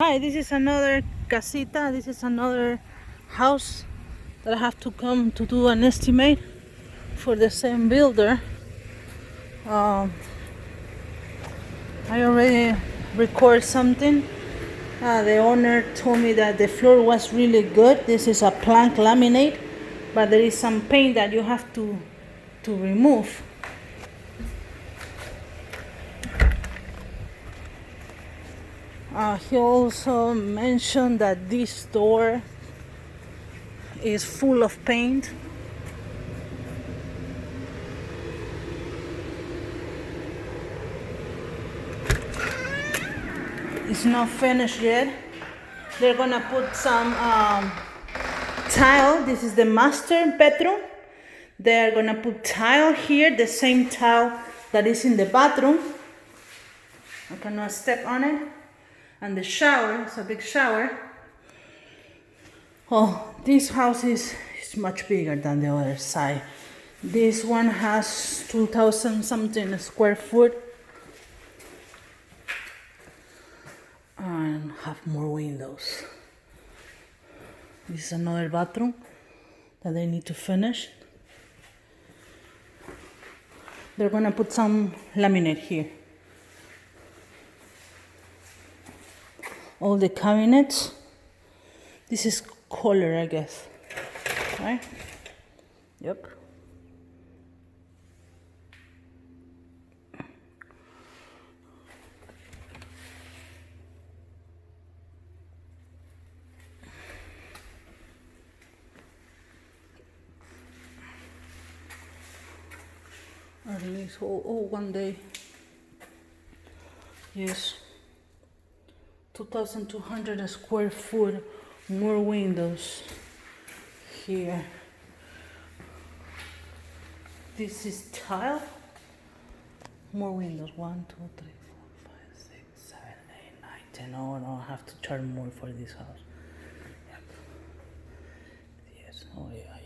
Hi, this is another casita. This is another house that I have to come to do an estimate for the same builder. Um, I already record something. The owner told me that the floor was really good. This is a plank laminate, but there is some paint that you have to remove. He also mentioned that this door is full of paint. It's not finished yet. They're gonna put some tile. This is the master bedroom. They're gonna put tile here, the same tile that is in the bathroom. I cannot step on it. And the shower, it's a big shower. Oh, this house is much bigger than the other side. This one has 2,000 something square foot and have more windows. This is another bathroom that they need to finish. They're gonna put some laminate here. All the cabinets. This is color, I guess. Right? Yep. At least, one day. Yes. 2,200 square foot, more windows here. This is tile. More windows. 1, 2, 3, 4, 5, 6, 7, 8, 9, 10. Oh no, I have to charge more for this house. Yep. Yes. Oh yeah.